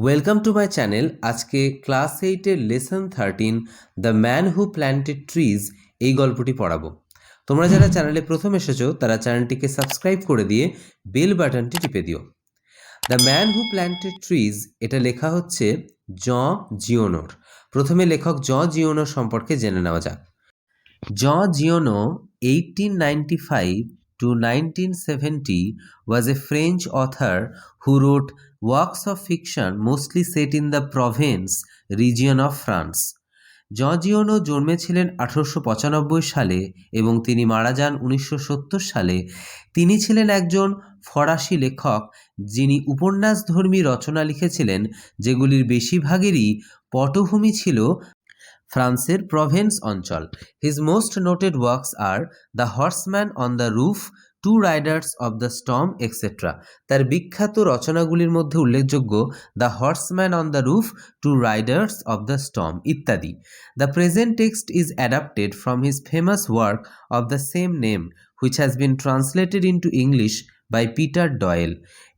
Welcome to my channel. আজকে class 8-এর lesson 13 the man who planted trees এই গল্পটি পড়াবো। তোমরা যারা চ্যানেলে প্রথম এসেছো তারা চ্যানেলটিকে সাবস্ক্রাইব করে দিয়ে বেল বাটনটি টিপে দিও। The man who planted trees এটা লেখা হচ্ছে জন জিওনোর। প্রথমে লেখক জন জিওনোর সম্পর্কে জেনে নেওয়া যাক। জন জিওনো 1895 to 1970 was a French author who wrote works of fiction mostly set in the Provence region of France. জন জিওনো জন্মেছিলেন 1895 সালে এবং তিনি মারা যান 1970 সালে। তিনি ছিলেন একজন ফরাসি লেখক যিনি উপন্যাসধর্মী রচনা লিখেছিলেন, যেগুলির বেশিরভাগেরই পটভূমি ছিল ফ্রান্সের প্রভেন্স অঞ্চল। His most noted works are the horseman on the roof, two riders of the storm etcetera. তার বিখ্যাত রচনাগুলির মধ্যে উল্লেখযোগ্য the horseman on the roof, two riders of the storm ইত্যাদি। The present text is adapted from his famous work of the same name which has been translated into English by Peter Doyle.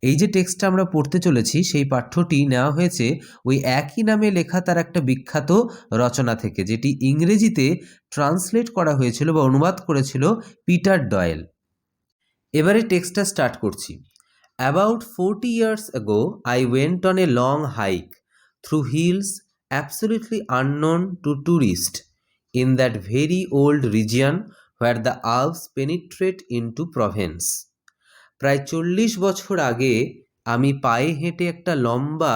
এই যে টেক্সটটা আমরা পড়তে চলেছি সেই পাঠ্যটি নেওয়া হয়েছে ওই একই নামে লেখা তার একটা বিখ্যাত রচনা থেকে, যেটি ইংরেজিতে ট্রান্সলেট করা হয়েছিল বা অনুবাদ করেছিল পিটার ডয়েল। এবারে টেক্সটটা স্টার্ট করছি। About 40 years ago I went on a long hike through hills absolutely unknown to tourists in that very old region where the Alps penetrate into Provence. প্রায় 40 বছর আগে আমি পায়ে হেঁটে একটা লম্বা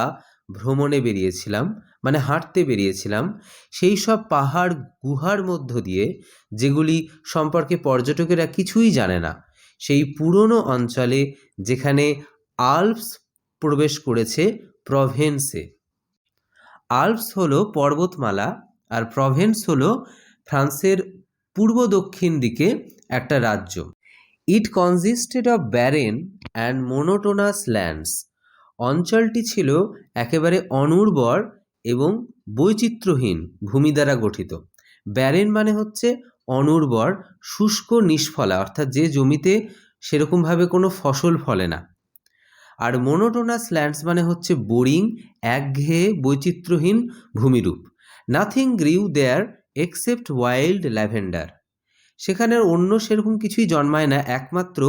ভ্রমণে বেরিয়েছিলাম, মানে হাঁটতে বেরিয়েছিলাম সেই সব পাহাড় গুহার মধ্য দিয়ে, যেগুলি সম্পর্কে পর্যটকেরা কিছুই জানে না, সেই পুরনো অঞ্চলে যেখানে আল্পস প্রবেশ করেছে প্রভেন্সে। আল্পস হলো পর্বতমালা আর প্রভেন্স হলো ফ্রান্সের পূর্ব দক্ষিণ দিকে একটা রাজ্য। It consisted of barren and monotonous lands. অঞ্চলটি ছিল একেবারে অনুর্বর এবং বৈচিত্র্যহীন ভূমি দ্বারা গঠিত। ব্যারেন মানে হচ্ছে অনুর্বর, শুষ্ক, নিষ্ফলা, অর্থাৎ যে জমিতে সেরকমভাবে কোনো ফসল ফলে না। আর মোনোটোনাস ল্যান্ডস মানে হচ্ছে বোরিং, একঘেয়ে, বৈচিত্র্যহীন ভূমিরূপ। নাথিং গ্রিউ দেয়ার এক্সেপ্ট ওয়াইল্ড ল্যাভেন্ডার। সেখানের অন্য সেরকম কিছুই জন্মায় না একমাত্র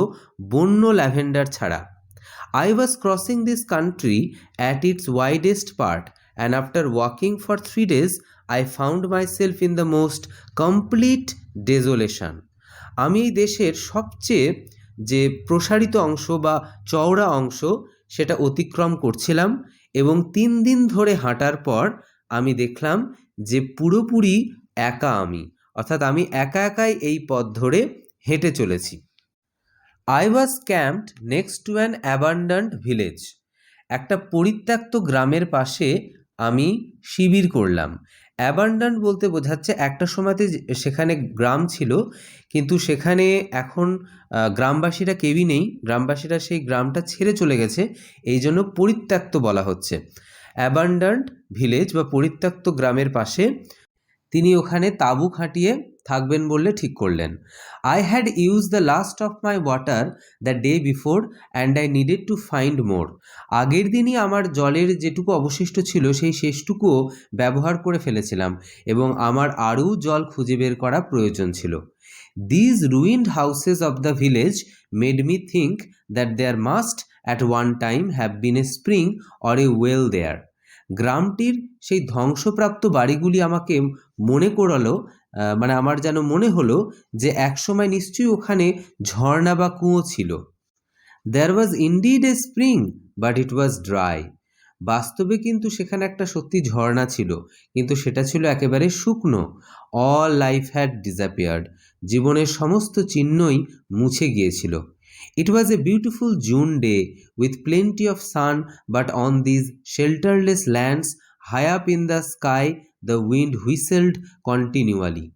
বন্য ল্যাভেন্ডার ছাড়া। I was crossing this country at its widest part and after walking for 3 days I found myself in the most complete desolation. আমি এই দেশের সবচেয়ে যে প্রসারিত অংশ বা চওড়া অংশ সেটা অতিক্রম করছিলাম এবং 3 দিন ধরে হাঁটার পর আমি দেখলাম যে পুরোপুরি একা আমি, অর্থাৎ আমি একা একাই এই পথ ধরে হেঁটে চলেছি। I was camped next to an abandoned village. একটা পরিত্যক্ত গ্রামের পাশে আমি শিবির করলাম। অ্যাবান্ডন্ড বলতে বোঝাচ্ছে একটা সময়তে সেখানে গ্রাম ছিল, কিন্তু সেখানে এখন গ্রামবাসীরা কেউই নেই, গ্রামবাসীরা সেই গ্রামটা ছেড়ে চলে গেছে, এই জন্য পরিত্যক্ত বলা হচ্ছে। অ্যাবান্ডন্ড ভিলেজ বা পরিত্যক্ত গ্রামের পাশে তিনি ওখানে তাঁবু খাটিয়ে থাকবেন বললে ঠিক করলেন। I had use the last of my water the day before and I needed to find মোর। আগের দিনই আমার জলের যেটুকু অবশিষ্ট ছিল সেই শেষটুকুও ব্যবহার করে ফেলেছিলাম এবং আমার আরও জল খুঁজে বের করা প্রয়োজন ছিল। These ruined houses of the village made me think that there must at one time have been a spring or a well there. গ্রামটির সেই ধ্বংসপ্রাপ্ত বাড়িগুলি আমাকে মনে করালো, মানে আমার যেন মনে হলো যে একসময় নিশ্চয়ই ওখানে ঝর্ণা বা কুঁয়ো ছিল। There was indeed a spring but it was dry. বাস্তবে কিন্তু সেখানে একটা সত্যি ঝর্ণা ছিল, কিন্তু সেটা ছিল একেবারে শুকনো। All life had disappeared. জীবনের সমস্ত চিহ্নই মুছে গিয়েছিল। It was a beautiful June day with plenty of sun, but on these shelterless lands, high up in the sky, the wind whistled continually.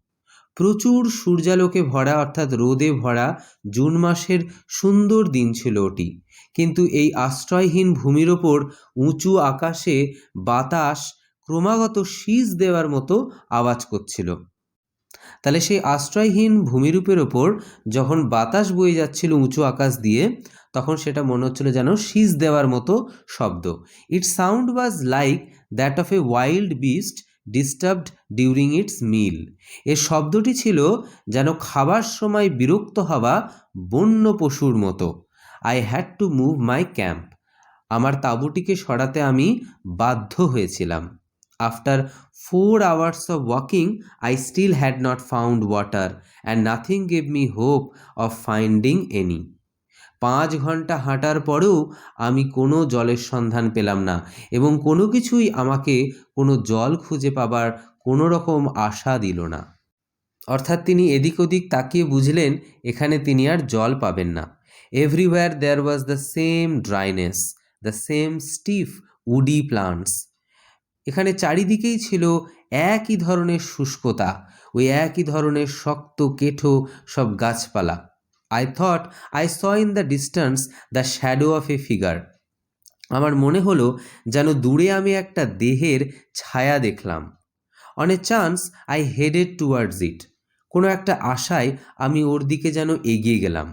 প্রচুর সূর্যালোকে ভরা, অর্থাৎ রোদে ভরা জুন মাসের সুন্দর দিন ছিল ওটি, কিন্তু এই আশ্রয়হীন ভূমির ওপর উঁচু আকাশে বাতাস ক্রমাগত শীষ দেওয়ার মতো আওয়াজ করছিল। তাহলে সেই আশ্রয়হীন ভূমিরূপের ওপর যখন বাতাস বয়ে যাচ্ছিল উঁচু আকাশ দিয়ে, তখন সেটা মনে হচ্ছিল যেন শীষ দেওয়ার মতো শব্দ। It sound was like that of a wild beast disturbed during its meal. এর শব্দটি ছিল যেন খাবার সময় বিরক্ত হওয়া বন্য পশুর মতো। I had to move my camp. আমার তাঁবুটিকে সরাতে আমি বাধ্য হয়েছিলাম। After 4 hours of walking, I still had not found water, and nothing gave me hope of finding any. 5 ঘন্টা হাঁটার পরেও আমি কোনো জলের সন্ধান পেলাম না, এবং কোনো কিছুই আমাকে কোনো জল খুঁজে পাবার কোনো রকম আশা দিল না। অর্থাৎ তিনি এদিক ওদিক তাকিয়ে বুঝলেন এখানে তিনি আর জল পাবেন না। Everywhere there was the same dryness, the same stiff woody plants. এখানে চারিদিকেই ছিল একই ধরনের শুষ্কতা, ওই একই ধরনের শক্ত কেঠো সব গাছপালা। I thought I saw in the distance the shadow of A figure. আমার মনে হলো যেন দূরে আমি একটা দেহের ছায়া দেখলাম। On a chance I headed towards ইট। কোনো একটা আশায় আমি ওর দিকে যেন এগিয়ে গেলাম।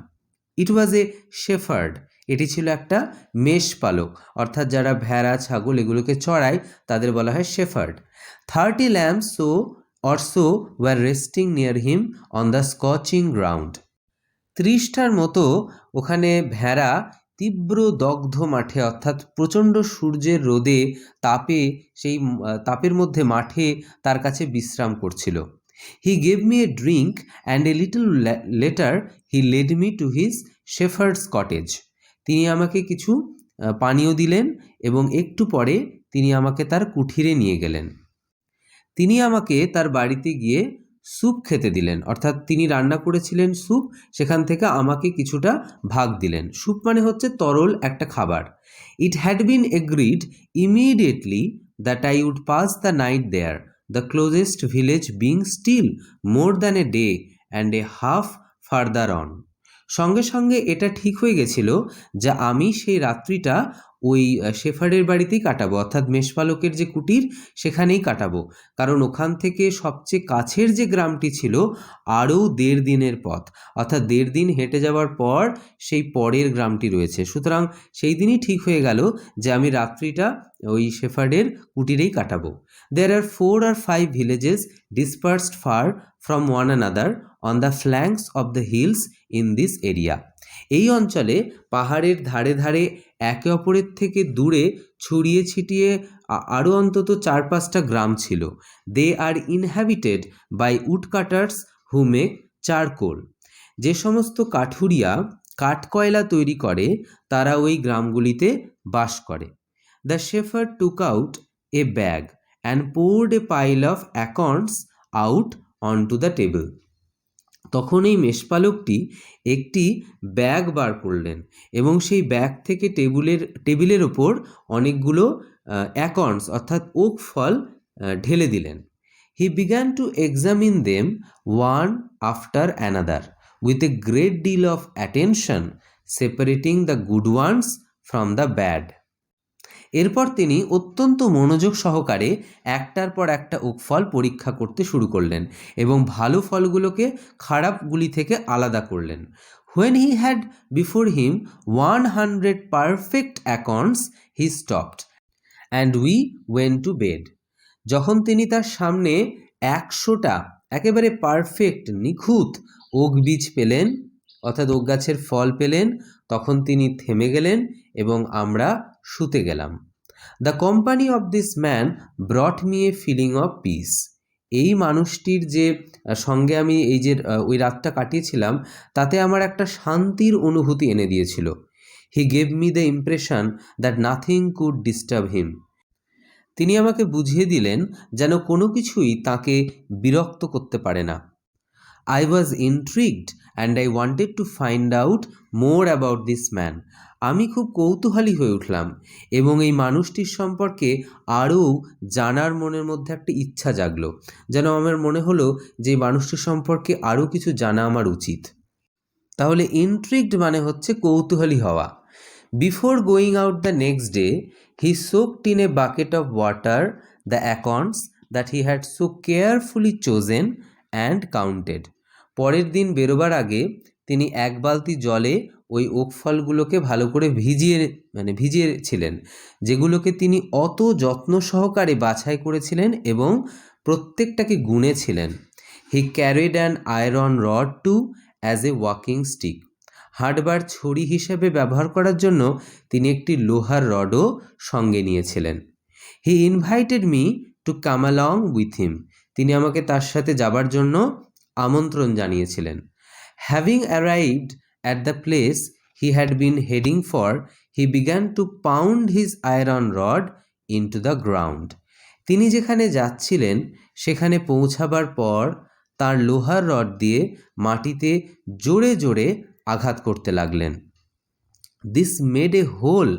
ইট ওয়াজ এ শেফার্ড। এটি ছিল একটা মেষপালক, অর্থাৎ যারা ভেড়া ছাগল এগুলোকে চড়ায় তাদের বলা হয় shepherd. 30 lambs or so were resting near him on the scorching ground. 30টার মতো ওখানে ভেড়া তীব্র দগ্ধ মাঠে, অর্থাৎ প্রচণ্ড সূর্যের রোদে তাপে, সেই তাপের মধ্যে মাঠে তার কাছে বিশ্রাম করছিল। He gave me a drink and a little later he led me to his shepherd's cottage. তিনি আমাকে কিছু পানীয় দিলেন এবং একটু পরে তিনি আমাকে তার কুঠিরে নিয়ে গেলেন। তিনি আমাকে তার বাড়িতে গিয়ে স্যুপ খেতে দিলেন, অর্থাৎ তিনি রান্না করেছিলেন স্যুপ, সেখান থেকে আমাকে কিছুটা ভাগ দিলেন। স্যুপ মানে হচ্ছে তরল একটা খাবার। It had been agreed immediately that I would pass the night there, the closest village being still more than a day and a half further on. সঙ্গে সঙ্গে এটা ঠিক হয়ে গেছিল যে আমি সেই রাত্রিটা ওই শেফার্ডের বাড়িতেই কাটাবো, অর্থাৎ মেষপালকের যে কুটির সেখানেই কাটাবো, কারণ ওখান থেকে সবচেয়ে কাছের যে গ্রামটি ছিল আরও 1.5 দিনের পথ, অর্থাৎ 1.5 দিন হেঁটে যাওয়ার পর সেই পরের গ্রামটি রয়েছে। সুতরাং সেই দিনই ঠিক হয়ে গেল যে আমি রাত্রিটা ওই শেফার্ডের কুটিরেই কাটাবো। There are 4 or 5 villages dispersed far from one another on the flanks of the hills in this area. এই অঞ্চলে পাহাড়ের ধারে ধারে একে অপরের থেকে দূরে ছড়িয়ে ছিটিয়ে আরও অন্তত 4-5টা গ্রাম ছিল। They are inhabited by woodcutters who make charcoal. যে সমস্ত কাঠুরিয়া কাঠকয়লা তৈরি করে তারা ওই গ্রামগুলিতে বাস করে। The shepherd took out a bag and poured a pile of acorns out onto the table. তখন এই মেষপালকটি একটি ব্যাগ বার করলেন এবং সেই ব্যাগ থেকে টেবিলের ওপর অনেকগুলো অ্যাকর্নস অর্থাৎ ওক ফল ঢেলে দিলেন। He began to examine them one after another with a great deal of attention, separating the good ones from the bad. এরপর তিনি অত্যন্ত মনোযোগ সহকারে একটার পর একটা ওক ফল পরীক্ষা করতে শুরু করলেন এবং ভালো ফলগুলোকে খারাপগুলি থেকে আলাদা করলেন। When he had before him 100 perfect acorns, he stopped and we went to bed. যখন তিনি তার সামনে 100টা একেবারে পারফেক্ট নিখুঁত ওক বীজ পেলেন, অর্থাৎ ওক গাছের ফল পেলেন, তখন তিনি থেমে গেলেন এবং আমরা শুতে গেলাম। The company of this man brought me a feeling of peace. এই মানুষটির যে সঙ্গে আমি এই যে ওই রাতটা কাটিয়েছিলাম তাতে আমার একটা শান্তির অনুভূতি এনে দিয়েছিল। He gave me the impression that nothing could disturb হিম। তিনি আমাকে বুঝিয়ে দিলেন যেন কোনো কিছুই তাকে বিরক্ত করতে পারে না। I was intrigued and I wanted to find out more about this man. আমি খুব কৌতূহলী হয়ে উঠলাম এবং এই মানুষটির সম্পর্কে আরও জানার মনের মধ্যে একটা ইচ্ছা জাগলো, যেন আমার মনে হলো যে মানুষটির সম্পর্কে আরও কিছু জানা আমার উচিত। তাহলে ইন্ট্রিগড মানে হচ্ছে কৌতূহলী হওয়া। Before going out the next day he soaked in a bucket of water the acorns that he had so carefully chosen and counted. পরের দিন বেরোবার আগে তিনি এক বালতি জলে ওই ওক ফলগুলোকে ভালো করে ভিজিয়েছিলেন, যেগুলোকে তিনি অত যত্ন সহকারে বাছাই করেছিলেন এবং প্রত্যেকটাকে গুনেছিলেন। He carried an iron rod too as a walking stick. হাঁটবার ছড়ি হিসেবে ব্যবহার করার জন্য তিনি একটি লোহার রডও সঙ্গে নিয়েছিলেন। He invited me to come along with him. তিনি আমাকে তার সাথে যাবার জন্য আমন্ত্রণ জানিয়েছিলেন। Having arrived at the place he had been heading for, he began to pound his iron rod into the ground. তিনি যেখানে যাচ্ছিলেন সেখানে পৌঁছাবার পর তার লোহার রড দিয়ে মাটিতে জোরে জোরে আঘাত করতে লাগলেন। This made a hole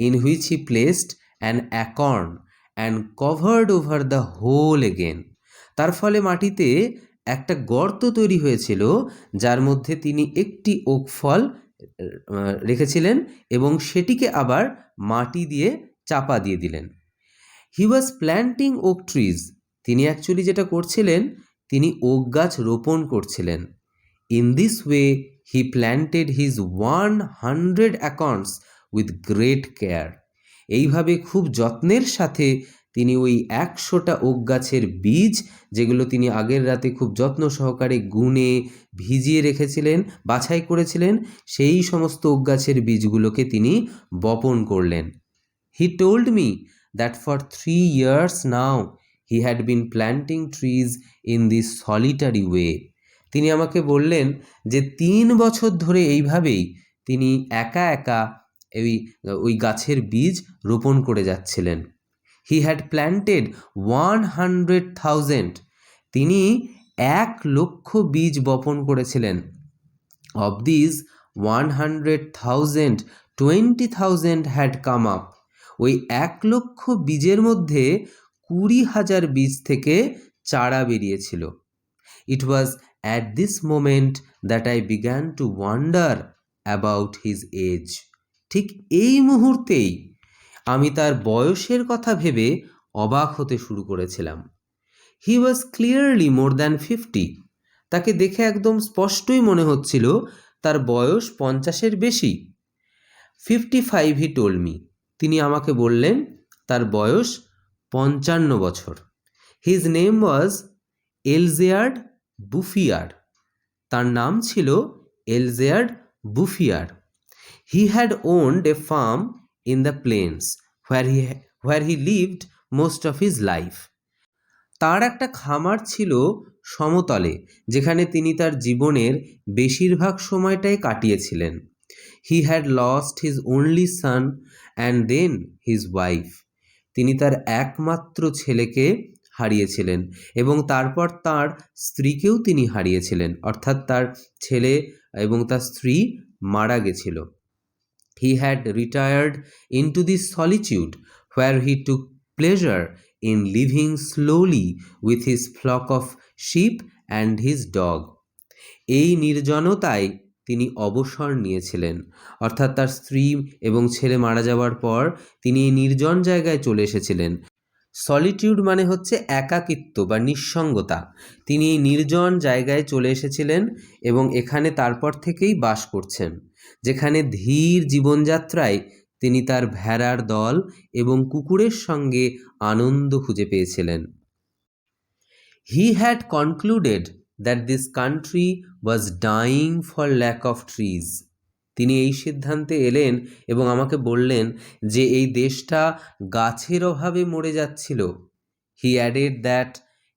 in which he placed an acorn and covered over the hole again. তার ফলে মাটিতে একটা গর্ত তৈরি হয়েছিল, যার মধ্যে তিনি একটি ওক ফল রেখেছিলেন এবং সেটিকে আবার মাটি দিয়ে চাপা দিয়ে দিলেন। হি ওয়াজ প্ল্যান্টিং ওক ট্রিজ। তিনি অ্যাকচুয়ালি যেটা করছিলেন, তিনি ওক গাছ রোপণ করছিলেন। In this way he planted his 100 acorns with great care. এইভাবে খুব যত্নের সাথে তিনি ওই 100টা ওক গাছের বীজ, যেগুলো তিনি আগের রাতে খুব যত্ন সহকারে গুনে ভিজিয়ে রেখেছিলেন, বাছাই করেছিলেন, সেই সমস্ত ওক গাছের বীজগুলোকে তিনি বপন করলেন। He told me that for 3 years now he had been planting trees in this solitary way. তিনি আমাকে বললেন যে 3 বছর ধরে এইভাবেই তিনি একা একা ওই গাছের বীজ রোপণ করে যাচ্ছিলেন। He had planted 100,000. তিনি 1,00,000 বীজ বপন করেছিলেন। Of these 100,000, 20,000 had come up. ওই 1,00,000 বীজের মধ্যে 20,000 বীজ থেকে চারা বেরিয়েছিল। It was at this moment that I began to wonder about his age. ঠিক এই মুহূর্তেই আমি তার বয়সের কথা ভেবে অবাক হতে শুরু করেছিলাম। He was clearly more than 50. তাকে দেখে একদম স্পষ্টই মনে হচ্ছিল তার বয়স 50-এর বেশি। 55 he told me. তিনি আমাকে বললেন তার বয়স 55 বছর। His name was এলজেয়ার্ড বুফিয়ার। তার নাম ছিল এলজেয়ার্ড বুফিয়ার। He had owned a farm in the plains where he lived most of his life. তার একটা খামার ছিল সমতলে, যেখানে তিনি তার জীবনের বেশিরভাগ সময়টাই কাটিয়েছিলেন। He had lost his only son and then his wife. তিনি তার একমাত্র ছেলেকে হারিয়েছিলেন এবং তারপর তার স্ত্রীকেও তিনি হারিয়েছিলেন, অর্থাৎ তার ছেলে এবং তার স্ত্রী মারা গেছিল। He had retired into this solitude where he took pleasure in living slowly with his flock of sheep and his dog. এই নির্জনতায় তিনি অবসর নিয়েছিলেন, অর্থাৎ তার স্ত্রী এবং ছেলে মারা যাওয়ার পর তিনি এই নির্জন জায়গায় চলে এসেছিলেন। সলিটিউড মানে হচ্ছে একাকিত্ব বা নিঃসঙ্গতা। তিনি এই নির্জন জায়গায় চলে এসেছিলেন এবং এখানে তারপর থেকেই বাস করছেন, যেখানে ধীর জীবনযাত্রায় তিনি তার ভেড়ার দল এবং কুকুরের সঙ্গে আনন্দ খুঁজে পেয়েছিলেন। He had concluded that this country was dying for lack of trees. তিনি এই সিদ্ধান্তে এলেন এবং আমাকে বললেন যে এই দেশটা গাছের অভাবে মরে যাচ্ছিল। He added that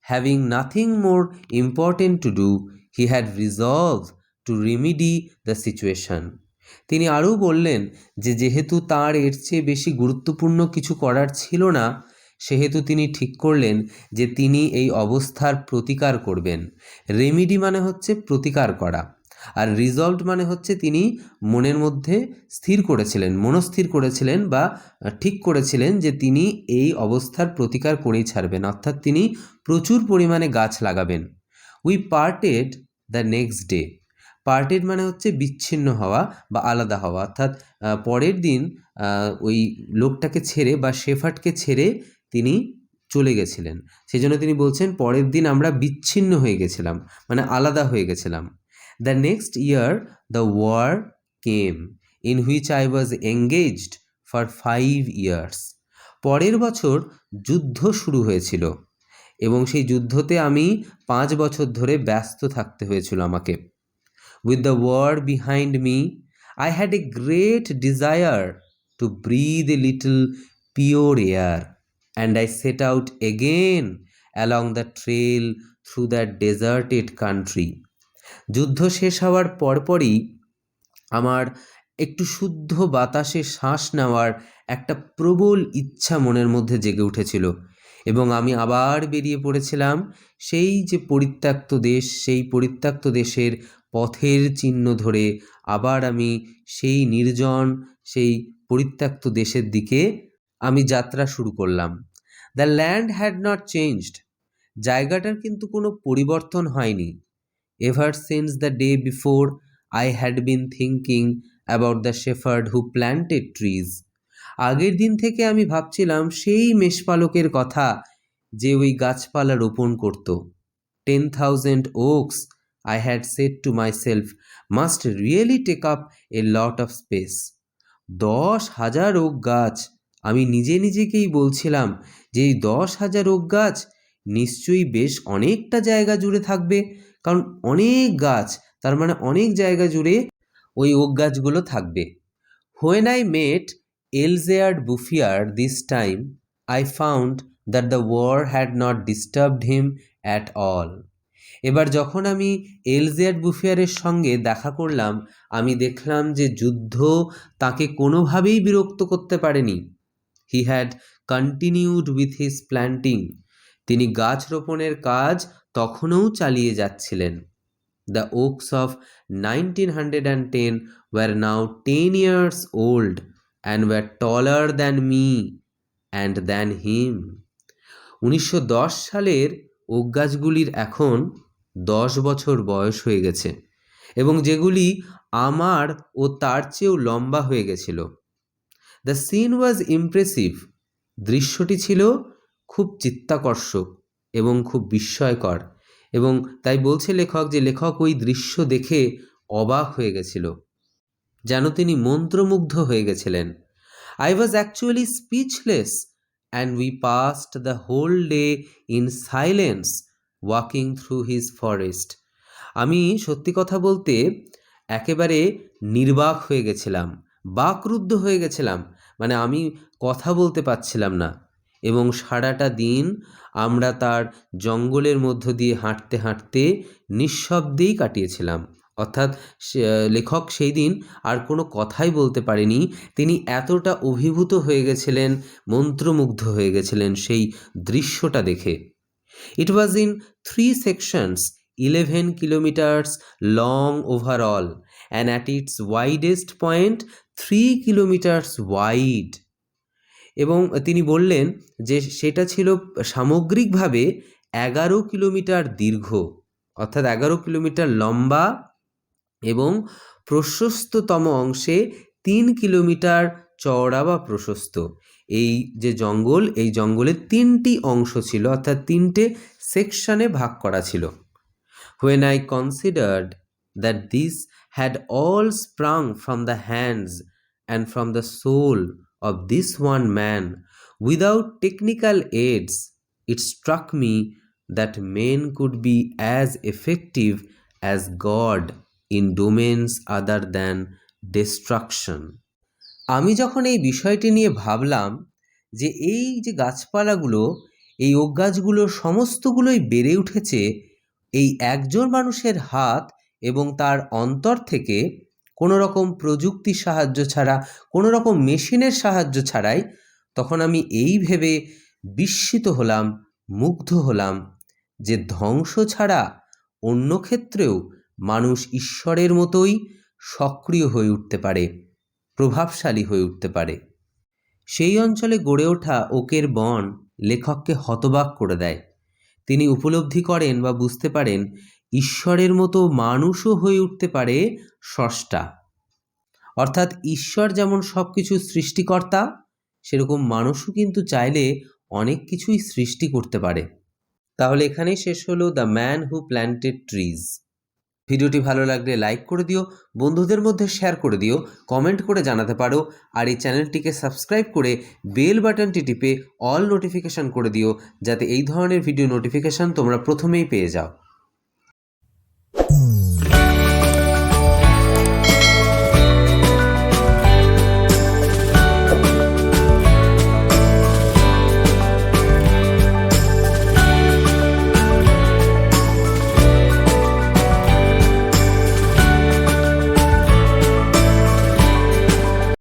having nothing more important to do, he had resolved to remedy the situation. তিনি আরও বললেন যে যেহেতু তার এর চেয়ে বেশি গুরুত্বপূর্ণ কিছু করার ছিল না, সেহেতু তিনি ঠিক করলেন যে তিনি এই অবস্থার প্রতিকার করবেন। রেমিডি মানে হচ্ছে প্রতিকার করা, আর রিজলভ মানে হচ্ছে তিনি মনের মধ্যে মনস্থির করেছিলেন বা ঠিক করেছিলেন যে তিনি এই অবস্থার প্রতিকার করেই ছাড়বেন, অর্থাৎ তিনি প্রচুর পরিমাণে গাছ লাগাবেন। We parted the next day. Parted মানে হচ্ছে বিচ্ছিন্ন হওয়া বা আলাদা হওয়া, অর্থাৎ পরের দিন ওই লোকটাকে ছেড়ে বা শেফার্ডকে ছেড়ে তিনি চলে গেছিলেন। সেই জন্য তিনি বলছেন পরের দিন আমরা বিচ্ছিন্ন হয়ে গেছিলাম, মানে আলাদা হয়ে গেছিলাম। The next year the war came in which I was engaged for 5 years। পরের বছর যুদ্ধ শুরু হয়েছিল এবং সেই যুদ্ধতে আমি 5 বছর ধরে ব্যস্ত থাকতে হয়েছিল আমাকে। With the war behind me I had a great desire to breathe a little pure air and I set out again along the trail through that deserted country। যুদ্ধ শেষ হওয়ার পরপরই আমার একটু শুদ্ধ বাতাসে শ্বাস নেওয়ার একটা প্রবল ইচ্ছা মনের মধ্যে জেগে উঠেছিল এবং আমি আবার বেরিয়ে পড়েছিলাম সেই যে পরিত্যক্ত দেশ, সেই পরিত্যক্ত দেশের পথের চিহ্ন ধরে আবার আমি সেই নির্জন, সেই পরিত্যক্ত দেশের দিকে আমি যাত্রা শুরু করলাম। The land had not changed, জায়গাটার কিন্তু কোনো পরিবর্তন হয়নি। Ever since the day before I had been thinking about the shepherd who planted trees. আগের দিন থেকে আমি ভাবছিলাম সেই মেষপালকের কথা যে ওই গাছপালা রোপণ করত। 10,000 oaks, I had said to myself, must really take up a lot of space। 10,000 okay গাছ, আমি নিজে নিজেকেই বলছিলাম যে এই 10,000 ওক গাছ নিশ্চয়ই বেশ অনেকটা জায়গা জুড়ে থাকবে, কারণ অনেক গাছ, তার মানে অনেক জায়গা জুড়ে ওই ওক গাছগুলো থাকবে। When I met Elzéard Bouffier this time, I found that the war had not disturbed him at all। এবার যখন আমি এলজেয়ার্ড বুফিয়ারের সঙ্গে দেখা করলাম, আমি দেখলাম যে যুদ্ধ তাকে কোনোভাবেই বিরক্ত করতে পারেনি। He had continued with his planting। তিনি গাছ রোপণের কাজ তখনও চালিয়ে যাচ্ছিলেন। The oaks of 1910 were now 10 years old and were taller than me and than him। 1910 সালের ওক গাছগুলির এখন 10 বছর বয়স হয়ে গেছে এবং যেগুলি আমার ও তার চেয়েও লম্বা হয়ে গেছিল। The scene was impressive. দৃশ্যটি ছিল খুব চিত্তাকর্ষক এবং খুব বিস্ময়কর, এবং তাই বলছে লেখক যে লেখক ওই দৃশ্য দেখে অবাক হয়ে গেছিল, যেন তিনি মন্ত্রমুগ্ধ হয়ে গেছিলেন। I was actually speechless and we passed the whole day in silence walking through his forest। আমি সত্যি কথা বলতে একেবারে নির্বাক হয়ে গেছিলাম, বাকরুদ্ধ হয়ে গেছিলাম, মানে আমি কথা বলতে পারছিলাম না, এবং সারাটা দিন আমরা তার জঙ্গলের মধ্য দিয়ে হাঁটতে হাঁটতে নিঃশব্দেই কাটিয়েছিলাম। অর্থাৎ লেখক সেই দিন আর কোনো কথাই বলতে পারেনি, তিনি এতটা অভিভূত হয়ে গেছিলেন, মন্ত্রমুগ্ধ হয়ে গেছিলেন সেই দৃশ্যটা দেখে। It was in 3 sections, 11 kilometers long overall, and at its widest point 3 kilometers wide। এবং তিনি বললেন যে সেটা ছিল সামগ্রিকভাবে 11 কিলোমিটার দীর্ঘ, অর্থাৎ 11 কিলোমিটার লম্বা, এবং প্রশস্ততম অংশে 3 কিলোমিটার চওড়া বা প্রশস্ত। এই যে জঙ্গল, এই জঙ্গলের 3টি অংশ ছিল, অর্থাৎ 3টে সেকশনে ভাগ করা ছিল। When I considered that this had all sprung from the hands and from the soul of this one man without technical aids, it struck me that men could be as effective as God in domains other than destruction। আমি যখন এই বিষয়টি নিয়ে ভাবলাম যে এই যে গাছপালাগুলো, এই ওক গাছগুলো সমস্তগুলোই বেড়ে উঠেছে এই একজন মানুষের হাত এবং তার অন্তর থেকে, কোনো রকম প্রযুক্তির সাহায্য ছাড়া, কোনো রকম মেশিনের সাহায্য ছাড়াই, তখন আমি এই ভেবে বিস্মিত হলাম, মুগ্ধ হলাম যে ধ্বংস ছাড়া অন্য ক্ষেত্রেও মানুষ ঈশ্বরের মতোই সক্রিয় হয়ে উঠতে পারে, প্রভাবশালী হয়ে উঠতে পারে। সেই অঞ্চলে গড়ে ওঠা ওকের বন লেখককে হতবাক করে দেয়। তিনি উপলব্ধি করেন বা বুঝতে পারেন ঈশ্বরের মতো মানুষও হয়ে উঠতে পারে স্রষ্টা। অর্থাৎ ঈশ্বর যেমন সব কিছু সৃষ্টিকর্তা, সেরকম মানুষও কিন্তু চাইলে অনেক কিছুই সৃষ্টি করতে পারে। তাহলে এখানেই শেষ হলো the man who planted trees. ভিডিওটি ভালো লাগলে লাইক করে দিও, বন্ধুদের মধ্যে শেয়ার করে দিও, কমেন্ট করে জানাতে পারো, আর এই চ্যানেলটিকে সাবস্ক্রাইব করে বেল বাটনটি টিপে অল নোটিফিকেশান করে দিও, যাতে এই ধরনের ভিডিও নোটিফিকেশান তোমরা প্রথমেই পেয়ে যাও।